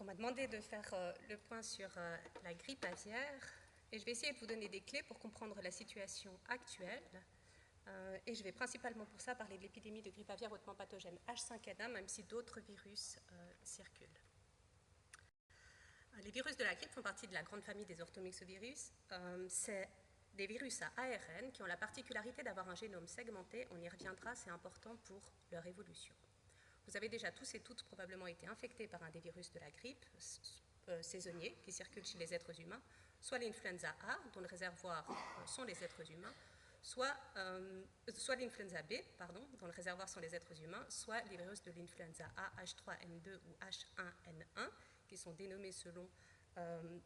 on m'a demandé de faire le point sur la grippe aviaire et je vais essayer de vous donner des clés pour comprendre la situation actuelle. Et je vais principalement pour ça parler de l'épidémie de grippe aviaire hautement pathogène H5N1, même si d'autres virus circulent. Les virus de la grippe font partie de la grande famille des orthomyxovirus. C'est des virus à ARN qui ont la particularité d'avoir un génome segmenté. On y reviendra, c'est important pour leur évolution. Vous avez déjà tous et toutes probablement été infectés par un des virus de la grippe saisonnier qui circule chez les êtres humains, soit l'influenza A, dont le réservoir sont les êtres humains, soit l'influenza B, dont le réservoir sont les êtres humains, soit les virus de l'influenza A, H3N2 ou H1N1, qui sont dénommés selon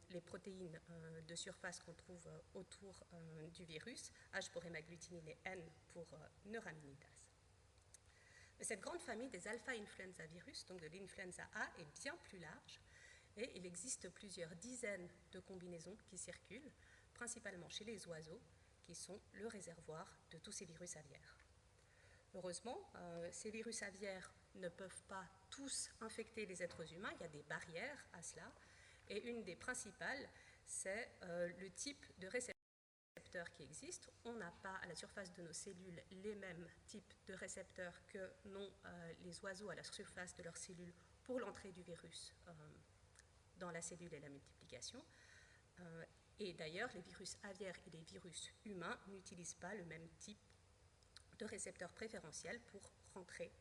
les protéines de surface qu'on trouve autour du virus, H pour hémagglutinine et N pour neuraminidase. Mais cette grande famille des alpha-influenza virus, donc de l'influenza A, est bien plus large et il existe plusieurs dizaines de combinaisons qui circulent, principalement chez les oiseaux, qui sont le réservoir de tous ces virus aviaires. Heureusement, ces virus aviaires ne peuvent pas tous infecter les êtres humains, il y a des barrières à cela, et une des principales, c'est le type de récepteur qui existent. On n'a pas à la surface de nos cellules les mêmes types de récepteurs que n'ont les oiseaux à la surface de leurs cellules pour l'entrée du virus dans la cellule et la multiplication. Et d'ailleurs, les virus aviaires et les virus humains n'utilisent pas le même type de récepteurs préférentiels pour rentrer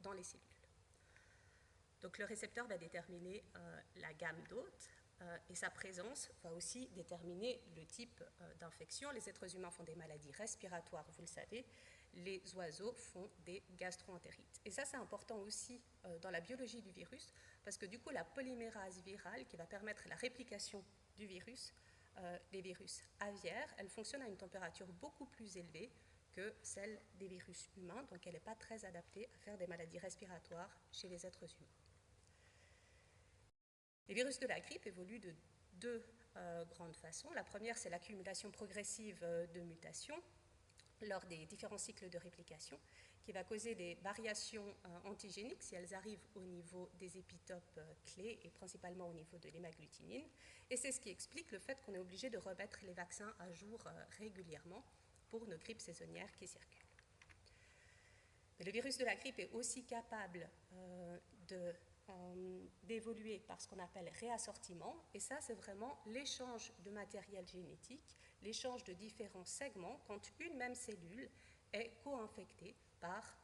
dans les cellules. Donc le récepteur va déterminer la gamme d'hôtes et sa présence va aussi déterminer le type d'infection. Les êtres humains font des maladies respiratoires, vous le savez, les oiseaux font des gastro-entérites. Et ça, c'est important aussi dans la biologie du virus, parce que du coup, la polymérase virale qui va permettre la réplication du virus, des virus aviaires, elle fonctionne à une température beaucoup plus élevée que celle des virus humains, donc elle n'est pas très adaptée à faire des maladies respiratoires chez les êtres humains. Les virus de la grippe évoluent de deux grandes façons. La première, c'est l'accumulation progressive de mutations lors des différents cycles de réplication, qui va causer des variations antigéniques si elles arrivent au niveau des épitopes clés et principalement au niveau de l'hémagglutinine. Et c'est ce qui explique le fait qu'on est obligé de remettre les vaccins à jour régulièrement pour nos grippes saisonnières qui circulent. Mais le virus de la grippe est aussi capable d'évoluer par ce qu'on appelle réassortiment, et ça c'est vraiment l'échange de matériel génétique, l'échange de différents segments quand une même cellule est co-infectée par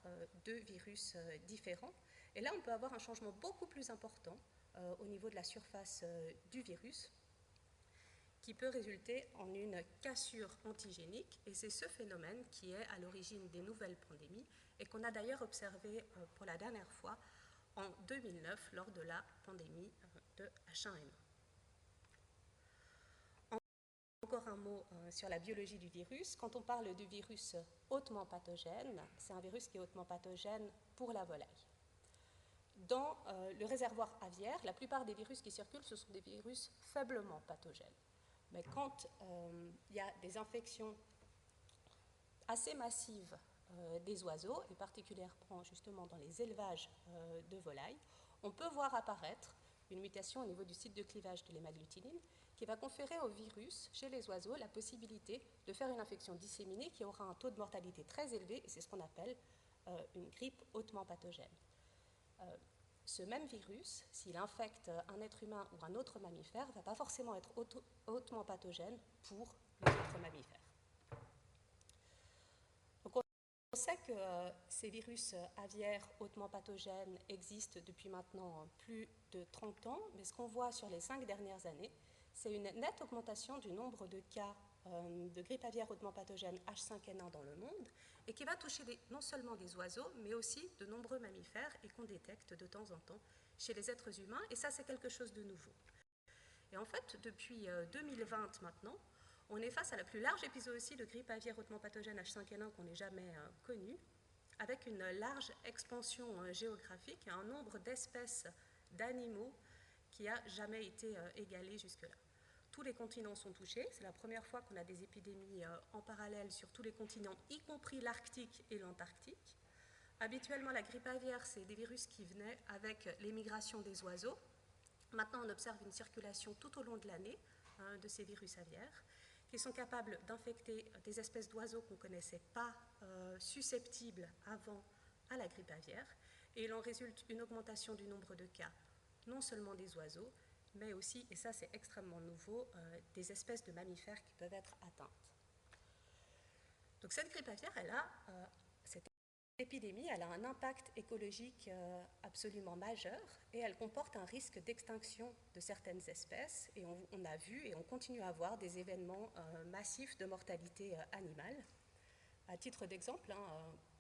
deux virus différents. Et là on peut avoir un changement beaucoup plus important au niveau de la surface du virus qui peut résulter en une cassure antigénique, et c'est ce phénomène qui est à l'origine des nouvelles pandémies et qu'on a d'ailleurs observé pour la dernière fois en 2009 lors de la pandémie de H1N1. Encore un mot sur la biologie du virus. Quand on parle de virus hautement pathogène, c'est un virus qui est hautement pathogène pour la volaille. Dans le réservoir aviaire, la plupart des virus qui circulent, ce sont des virus faiblement pathogènes. Mais quand il y a des infections assez massives des oiseaux, et particulièrement justement dans les élevages de volailles, on peut voir apparaître une mutation au niveau du site de clivage de l'hémagglutinine qui va conférer au virus, chez les oiseaux, la possibilité de faire une infection disséminée qui aura un taux de mortalité très élevé, et c'est ce qu'on appelle une grippe hautement pathogène. Ce même virus, s'il infecte un être humain ou un autre mammifère, ne va pas forcément être hautement pathogène pour les autres mammifères. Donc on sait que ces virus aviaires hautement pathogènes existent depuis maintenant plus de 30 ans, mais ce qu'on voit sur les 5 dernières années, c'est une nette augmentation du nombre de cas de grippe aviaire hautement pathogène H5N1 dans le monde, et qui va toucher non seulement des oiseaux, mais aussi de nombreux mammifères, et qu'on détecte de temps en temps chez les êtres humains, et ça c'est quelque chose de nouveau. Et en fait, depuis 2020 maintenant, on est face à la plus large épizootie de grippe aviaire hautement pathogène H5N1 qu'on ait jamais connue, avec une large expansion géographique et un nombre d'espèces d'animaux qui n'a jamais été égalé jusque-là. Tous les continents sont touchés, c'est la première fois qu'on a des épidémies en parallèle sur tous les continents, y compris l'Arctique et l'Antarctique. Habituellement, la grippe aviaire, c'est des virus qui venaient avec l'émigration des oiseaux, Maintenant, on observe une circulation tout au long de l'année de ces virus aviaires qui sont capables d'infecter des espèces d'oiseaux qu'on ne connaissait pas susceptibles avant à la grippe aviaire. Et il en résulte une augmentation du nombre de cas, non seulement des oiseaux, mais aussi, et ça c'est extrêmement nouveau, des espèces de mammifères qui peuvent être atteintes. Donc cette grippe aviaire, cette épidémie, elle a un impact écologique absolument majeur et elle comporte un risque d'extinction de certaines espèces. Et on a vu et on continue à voir des événements massifs de mortalité animale. À titre d'exemple,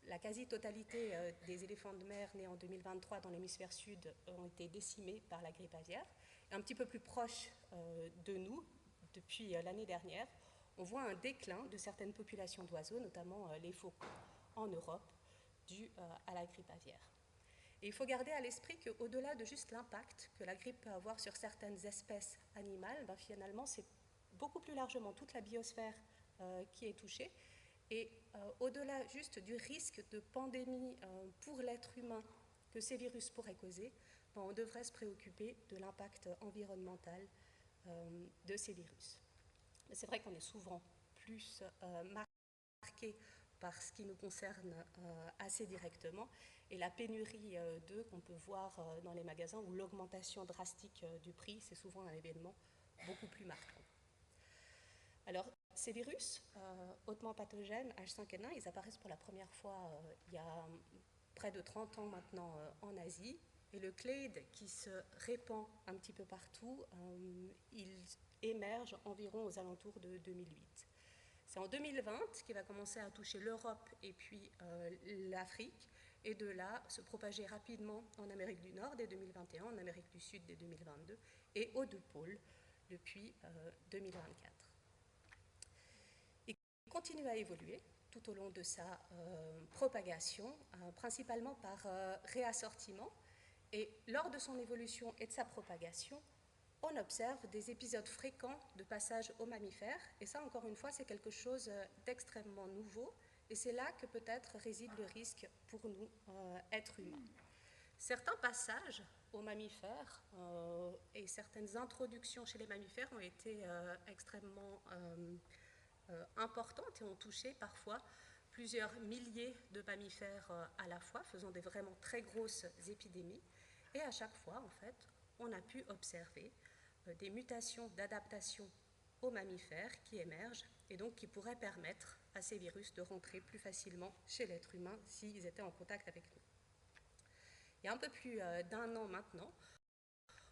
la quasi-totalité des éléphants de mer nés en 2023 dans l'hémisphère sud ont été décimés par la grippe aviaire. Et un petit peu plus proche de nous, depuis l'année dernière, on voit un déclin de certaines populations d'oiseaux, notamment les faucons, en Europe, dû à la grippe aviaire. Et il faut garder à l'esprit qu'au-delà de juste l'impact que la grippe peut avoir sur certaines espèces animales, finalement, c'est beaucoup plus largement toute la biosphère qui est touchée. Et au-delà juste du risque de pandémie pour l'être humain que ces virus pourraient causer, on devrait se préoccuper de l'impact environnemental de ces virus. Mais c'est vrai qu'on est souvent plus marqué par ce qui nous concerne assez directement, et la pénurie d'œufs qu'on peut voir dans les magasins ou l'augmentation drastique du prix, c'est souvent un événement beaucoup plus marquant. Alors, ces virus hautement pathogènes H5N1, ils apparaissent pour la première fois il y a près de 30 ans maintenant en Asie, et le clade qui se répand un petit peu partout, il émerge environ aux alentours de 2008. C'est en 2020 qu'il va commencer à toucher l'Europe et puis l'Afrique, et de là se propager rapidement en Amérique du Nord dès 2021, en Amérique du Sud dès 2022, et aux deux pôles depuis 2024. Il continue à évoluer tout au long de sa propagation, principalement par réassortiment, et lors de son évolution et de sa propagation, on observe des épisodes fréquents de passage aux mammifères, et ça, encore une fois, c'est quelque chose d'extrêmement nouveau, et c'est là que peut-être réside le risque pour nous, êtres humains. Certains passages aux mammifères et certaines introductions chez les mammifères ont été extrêmement importantes et ont touché parfois plusieurs milliers de mammifères à la fois, faisant des vraiment très grosses épidémies, et à chaque fois, en fait, on a pu observer des mutations d'adaptation aux mammifères qui émergent et donc qui pourraient permettre à ces virus de rentrer plus facilement chez l'être humain s'ils étaient en contact avec nous. Il y a un peu plus d'un an maintenant,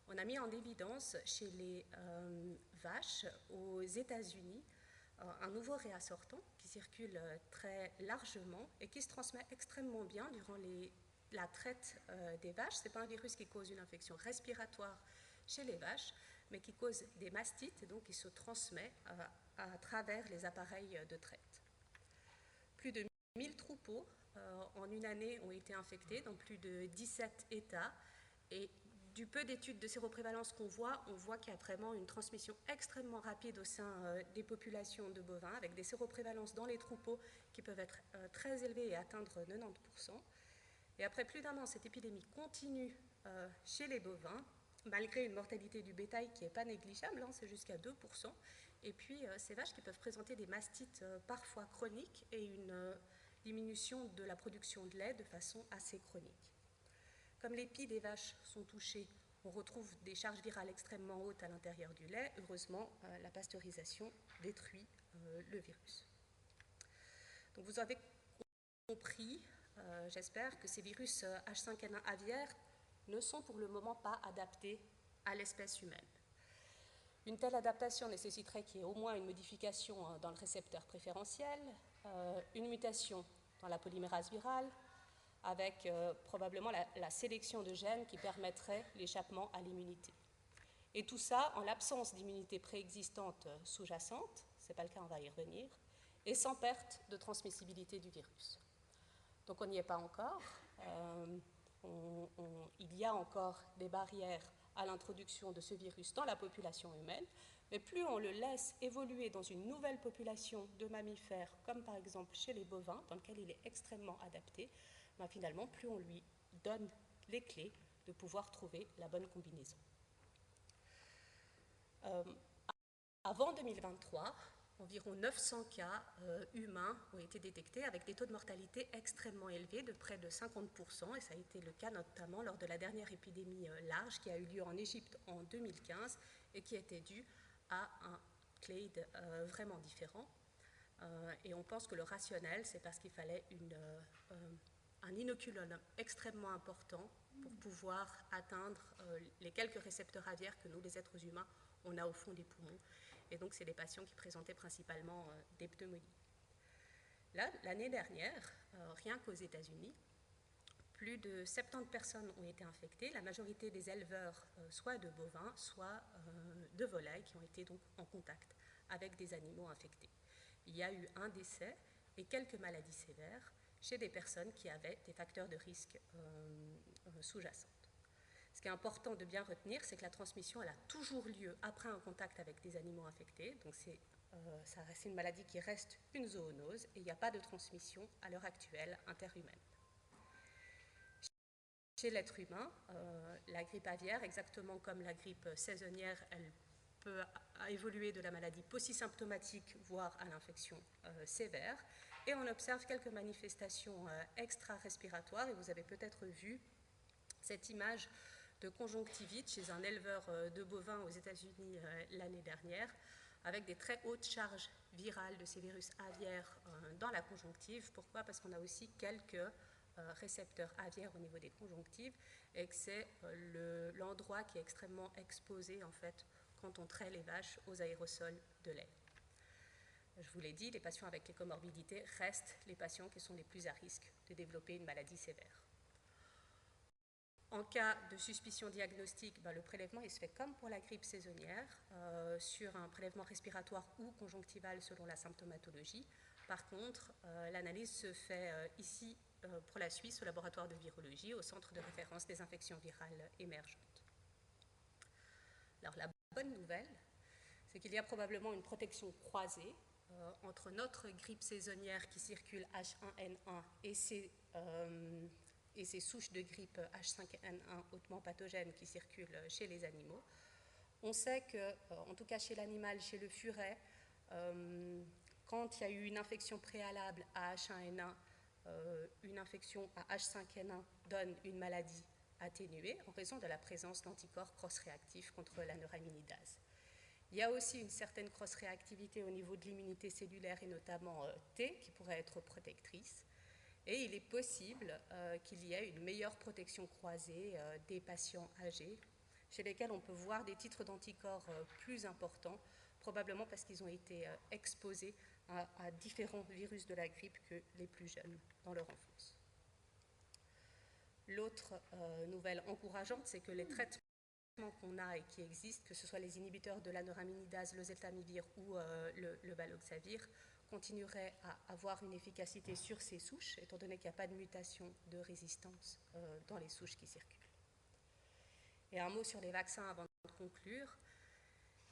on a mis en évidence chez les vaches aux États-Unis un nouveau réassortant qui circule très largement et qui se transmet extrêmement bien durant la traite des vaches. Ce n'est pas un virus qui cause une infection respiratoire chez les vaches, mais qui cause des mastites et donc qui se transmet à travers les appareils de traite. Plus de 1000 troupeaux en une année ont été infectés dans plus de 17 États, et du peu d'études de séroprévalence qu'on voit, on voit qu'il y a vraiment une transmission extrêmement rapide au sein des populations de bovins, avec des séroprévalences dans les troupeaux qui peuvent être très élevées et atteindre 90%. Et après plus d'un an, cette épidémie continue chez les bovins, malgré une mortalité du bétail qui n'est pas négligeable, c'est jusqu'à 2%, et puis ces vaches qui peuvent présenter des mastites parfois chroniques et une diminution de la production de lait de façon assez chronique. Comme les pies des vaches sont touchées, on retrouve des charges virales extrêmement hautes à l'intérieur du lait. Heureusement, la pasteurisation détruit le virus. Donc vous avez compris, j'espère, que ces virus H5N1 aviaires ne sont pour le moment pas adaptés à l'espèce humaine. Une telle adaptation nécessiterait qu'il y ait au moins une modification dans le récepteur préférentiel, une mutation dans la polymérase virale, avec probablement la sélection de gènes qui permettrait l'échappement à l'immunité. Et tout ça en l'absence d'immunité préexistante sous-jacente, ce n'est pas le cas, on va y revenir, et sans perte de transmissibilité du virus. Donc on n'y est pas encore. Il y a encore des barrières à l'introduction de ce virus dans la population humaine, mais plus on le laisse évoluer dans une nouvelle population de mammifères, comme par exemple chez les bovins, dans lequel il est extrêmement adapté, finalement, plus on lui donne les clés de pouvoir trouver la bonne combinaison. Avant 2023, environ 900 cas humains ont été détectés avec des taux de mortalité extrêmement élevés, de près de 50%, et ça a été le cas notamment lors de la dernière épidémie large qui a eu lieu en Égypte en 2015 et qui était due à un clade vraiment différent. Et on pense que le rationnel, c'est parce qu'il fallait un inoculum extrêmement important pour pouvoir atteindre les quelques récepteurs aviaires que nous, les êtres humains, on a au fond des poumons. Et donc, c'est des patients qui présentaient principalement des pneumonies. Là, l'année dernière, rien qu'aux États-Unis, plus de 70 personnes ont été infectées, la majorité des éleveurs, soit de bovins, soit de volailles, qui ont été donc en contact avec des animaux infectés. Il y a eu un décès et quelques maladies sévères chez des personnes qui avaient des facteurs de risque sous-jacents. Ce qui est important de bien retenir, c'est que la transmission, elle a toujours lieu après un contact avec des animaux infectés. Donc ça reste une maladie qui reste une zoonose et il n'y a pas de transmission à l'heure actuelle interhumaine. Chez l'être humain, la grippe aviaire, exactement comme la grippe saisonnière, elle peut évoluer de la maladie paucisymptomatique, voire à l'infection sévère. Et on observe quelques manifestations extra-respiratoires. Et vous avez peut-être vu cette image de conjonctivite chez un éleveur de bovins aux États-Unis l'année dernière, avec des très hautes charges virales de ces virus aviaires dans la conjonctive. Pourquoi? Parce qu'on a aussi quelques récepteurs aviaires au niveau des conjonctives et que c'est l'endroit qui est extrêmement exposé en fait quand on traite les vaches aux aérosols de lait. Je vous l'ai dit, les patients avec les comorbidités restent les patients qui sont les plus à risque de développer une maladie sévère. En cas de suspicion diagnostique, le prélèvement il se fait comme pour la grippe saisonnière, sur un prélèvement respiratoire ou conjonctival selon la symptomatologie. Par contre, l'analyse se fait ici pour la Suisse au laboratoire de virologie, au centre de référence des infections virales émergentes. Alors la bonne nouvelle, c'est qu'il y a probablement une protection croisée entre notre grippe saisonnière qui circule H1N1 et ces souches de grippe H5N1 hautement pathogènes qui circulent chez les animaux. On sait que, en tout cas chez l'animal, chez le furet, quand il y a eu une infection préalable à H1N1, une infection à H5N1 donne une maladie atténuée en raison de la présence d'anticorps cross-réactifs contre la neuraminidase. Il y a aussi une certaine cross-réactivité au niveau de l'immunité cellulaire et notamment T qui pourrait être protectrice. Et il est possible qu'il y ait une meilleure protection croisée des patients âgés, chez lesquels on peut voir des titres d'anticorps plus importants, probablement parce qu'ils ont été exposés à différents virus de la grippe que les plus jeunes dans leur enfance. L'autre nouvelle encourageante, c'est que les traitements qu'on a et qui existent, que ce soit les inhibiteurs de la neuraminidase, le zeltamivir ou le baloxavir, continuerait à avoir une efficacité sur ces souches, étant donné qu'il n'y a pas de mutation de résistance dans les souches qui circulent. Et un mot sur les vaccins avant de conclure.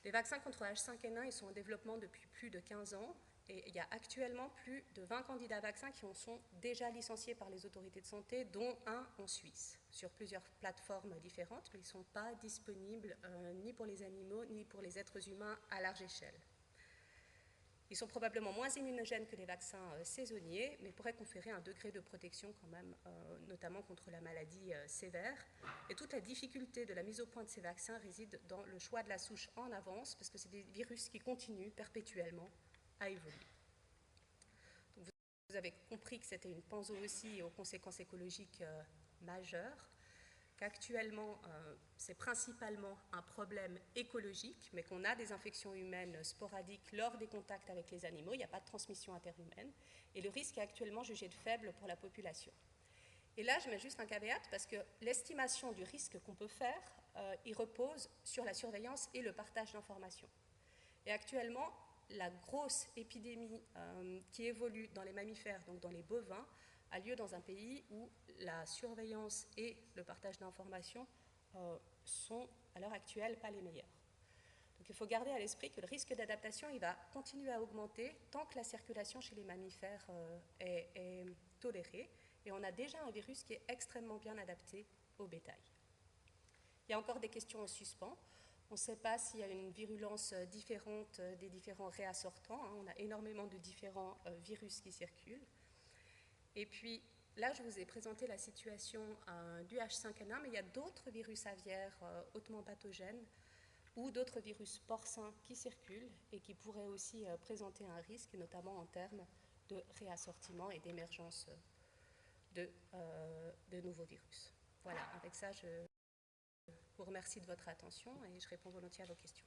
Les vaccins contre H5N1 ils sont en développement depuis plus de 15 ans et il y a actuellement plus de 20 candidats vaccins qui en sont déjà licenciés par les autorités de santé, dont un en Suisse, sur plusieurs plateformes différentes, mais ils ne sont pas disponibles ni pour les animaux ni pour les êtres humains à large échelle. Ils sont probablement moins immunogènes que les vaccins saisonniers, mais pourraient conférer un degré de protection quand même, notamment contre la maladie sévère. Et toute la difficulté de la mise au point de ces vaccins réside dans le choix de la souche en avance, parce que c'est des virus qui continuent perpétuellement à évoluer. Donc vous avez compris que c'était une panzootie aux conséquences écologiques majeures. Qu'actuellement, c'est principalement un problème écologique, mais qu'on a des infections humaines sporadiques lors des contacts avec les animaux, il n'y a pas de transmission interhumaine, et le risque est actuellement jugé de faible pour la population. Et là, je mets juste un caveat, parce que l'estimation du risque qu'on peut faire, il repose sur la surveillance et le partage d'informations. Et actuellement, la grosse épidémie qui évolue dans les mammifères, donc dans les bovins, a lieu dans un pays où la surveillance et le partage d'informations sont à l'heure actuelle pas les meilleurs. Donc il faut garder à l'esprit que le risque d'adaptation il va continuer à augmenter tant que la circulation chez les mammifères est tolérée, et on a déjà un virus qui est extrêmement bien adapté au bétail. Il y a encore des questions en suspens. On ne sait pas s'il y a une virulence différente des différents réassortants. On a énormément de différents virus qui circulent. Et puis, là, je vous ai présenté la situation du H5N1, mais il y a d'autres virus aviaires hautement pathogènes ou d'autres virus porcins qui circulent et qui pourraient aussi présenter un risque, notamment en termes de réassortiment et d'émergence de nouveaux virus. Voilà, avec ça, je vous remercie de votre attention et je réponds volontiers à vos questions.